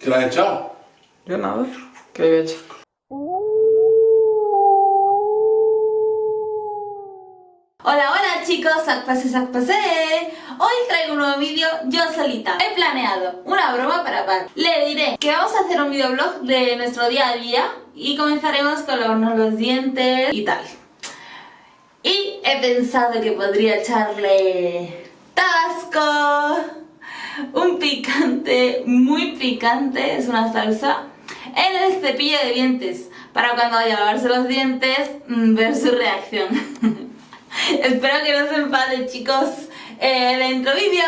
¿Qué le has echado? Yo nada, ¿qué le voy a echar? Hola, hola chicos, ¡Sacpase! Hoy traigo un nuevo vídeo yo solita. He planeado una broma para Pat. Le diré que vamos a hacer un videoblog de nuestro día a día y comenzaremos con lavarnos los dientes y tal. Y he pensado que podría echarle tabasco, un picante, muy picante, es una salsa, en el cepillo de dientes, para cuando vaya a lavarse los dientes, ver su reacción. Espero que no se enfade, chicos. Dentro vídeo.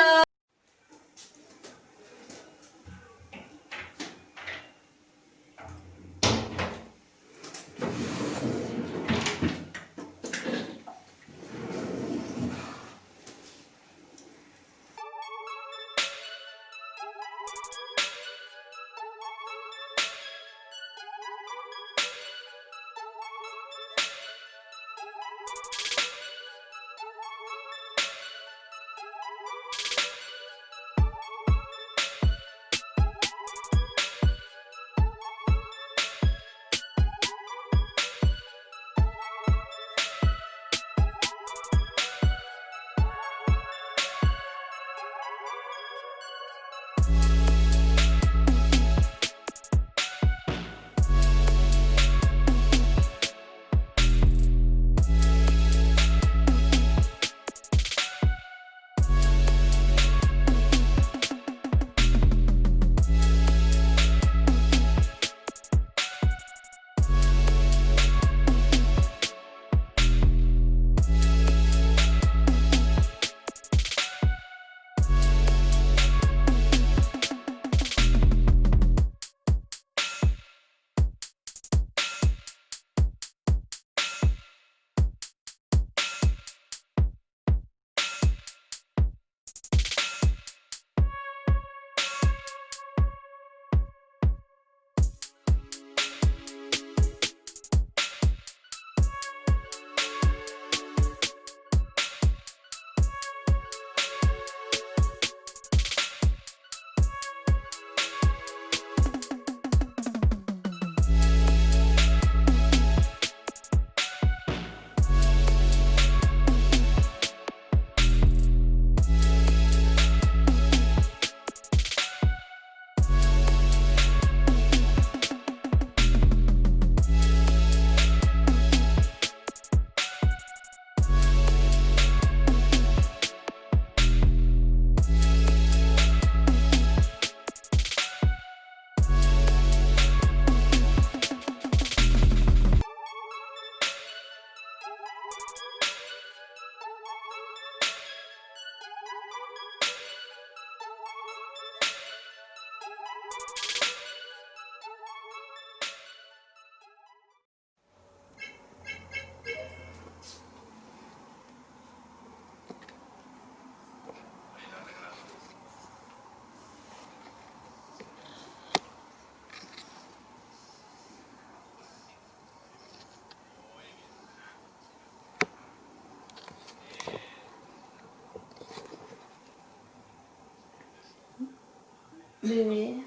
Bebé,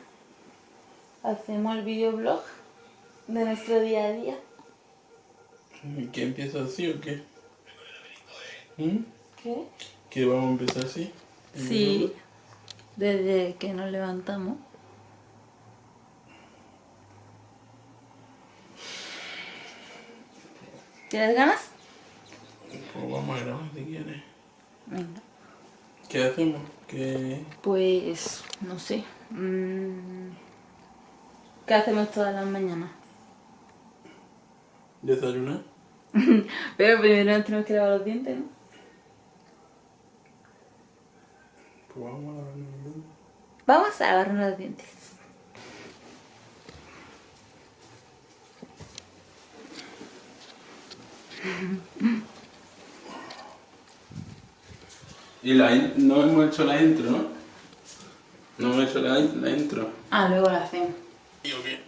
hacemos el videoblog de nuestro día a día. ¿Qué empieza así o qué? ¿Mm? ¿Qué? ¿Que vamos a empezar así? Sí, desde que nos levantamos. ¿Tienes ganas? Pues vamos a grabar si quieres. Venga. ¿Qué hacemos? ¿Qué? Pues, no sé. ¿Qué hacemos todas las mañanas? ¿Desayunar? Pero primero nos tenemos que lavar los dientes, ¿no? Pues vamos a lavarnos los dientes. Vamos a lavarnos los dientes. Y no hemos hecho la intro, ¿no? No hemos hecho la intro. Ah, luego la hacemos. ¿Y o qué?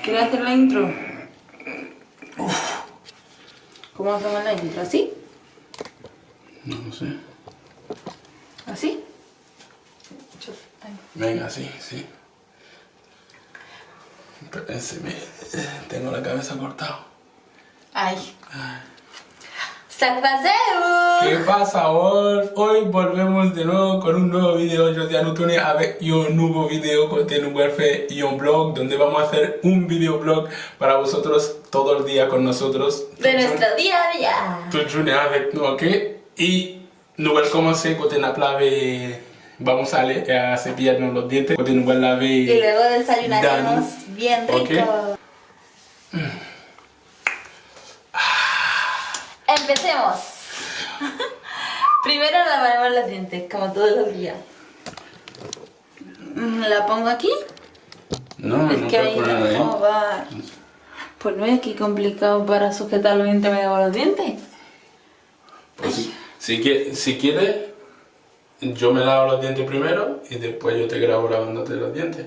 ¿Quieres hacer la intro? ¿Cómo hacemos la intro? ¿Así? No lo sé. ¿Así? Venga, sí, sí. Espérense, tengo la cabeza cortada. Ay. ¡Sac paseo! ¿Qué pasa, Wolf? Hoy volvemos de nuevo con un nuevo video. Yo soy Anutone avec un nuevo video côté Wolf y un blog donde vamos a hacer un videoblog para vosotros todo el día con nosotros. De nuestro día a día. Toute journée avec nous, ok? Y nous allons commencer côté la plave. Vamos a cepillarnos los dientes côté nous allons laver. Y luego desayunaremos bien rico. Okay. Empecemos. Primero lavaremos los dientes, como todos los días. ¿La pongo aquí? No, Es no que puedes ahí ponerlo ahí. no va. Pues no es que complicado para sujetar los dientes, me lavo los dientes. Pues si quieres, yo me lavo los dientes primero y después yo te grabo lavándote los dientes.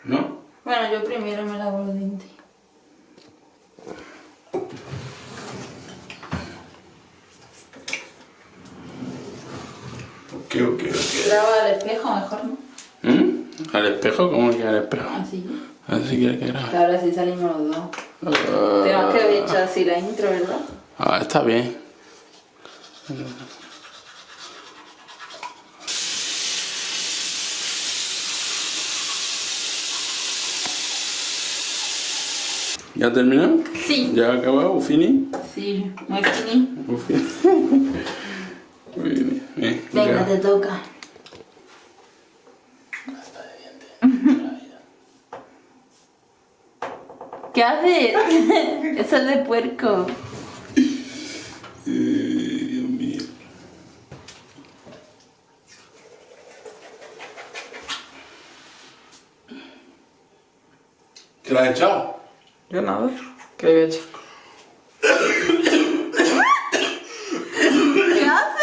¿No? Bueno, yo primero me lavo los dientes. Ok. Grabo al espejo mejor, ¿no? ¿Al espejo? ¿Cómo que al espejo? Así. Así quieres que grabe. Que ahora sí salimos los dos. Tenemos que haber hecho así la intro, ¿verdad? Está bien. ¿Ya terminó? Sí. ¿Ya ha acabado? ¿Fini? Sí, muy fini. Venga, te toca. ¿Qué haces? Eso es de puerco. Dios mío. ¿Qué lo has echado? Yo nada. ¿Qué había hecho? ¿Qué haces?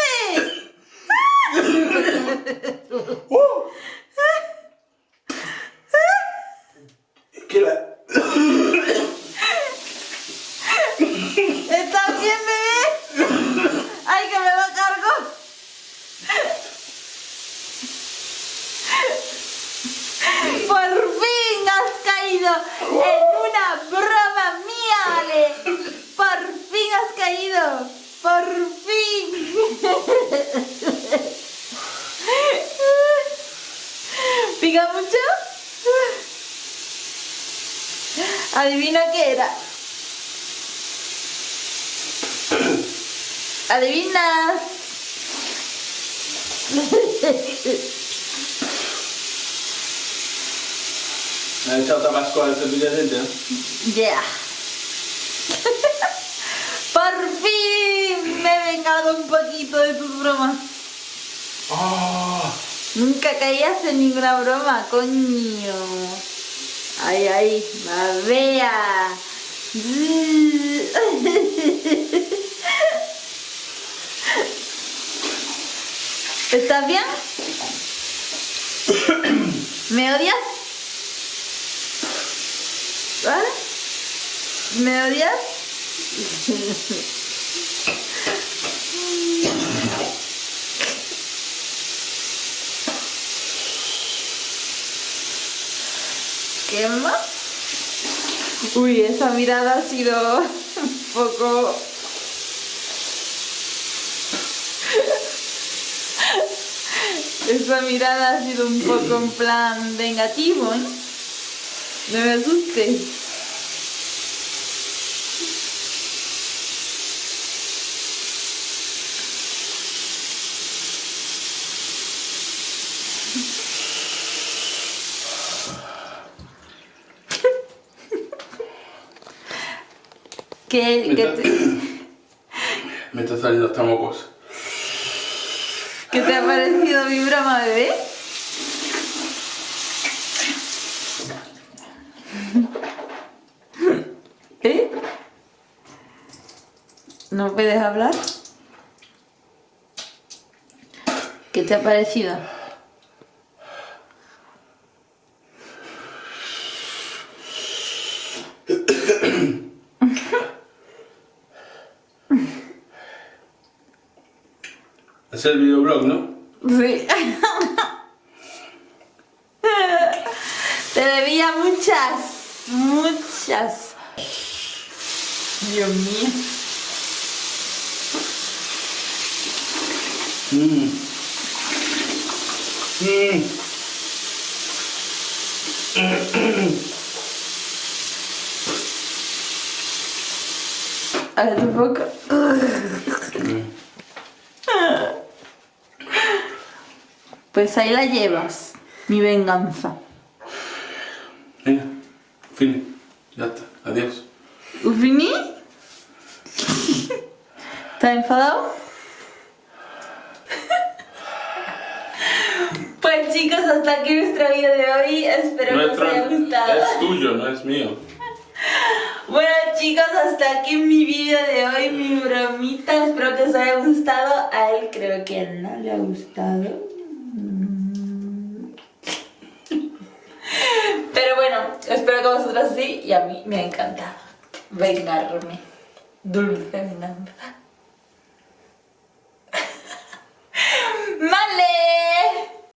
¿Qué la...? ¿Estás bien, bebé? ¡Ay, que me lo cargo! ¡Por fin has caído en una broma mía, Ale! ¡Por fin has caído! ¡Por fin! ¿Pica mucho? Adivina qué era. ¿Adivinas? ¿Me has echado tabasco al cepillo de dientes? Yeah. Por fin me he vengado un poquito de tus bromas. ¡Oh! Nunca caías en ninguna broma, coño. Ay, ay, babea. ¿Estás bien? ¿Me odias? ¿Vale? ¿Me odias? ¿Qué más? Uy, esa mirada ha sido un poco... Esa mirada ha sido un poco en plan vengativo, ¿eh? No me asustes. Me está saliendo hasta mocos. ¿Qué te ha parecido mi broma, bebé? ¿Eh? ¿No puedes hablar? ¿Qué te ha parecido? Es el videoblog, ¿no? Sí. Te debía muchas, muchas. Dios mío. A ver, un poco. Pues ahí la llevas, mi venganza. Venga, fin. Ya está. Adiós. ¿Ufini? ¿Estás enfadado? Pues chicos, hasta aquí nuestro vídeo de hoy. Espero que os haya gustado. Es tuyo, no es mío. Bueno chicos, hasta aquí mi vídeo de hoy, mi bromita. Espero que os haya gustado. A él creo que no le ha gustado. Pero bueno, espero que a vosotros sí y a mí me ha encantado vengarme. Dulce venganza.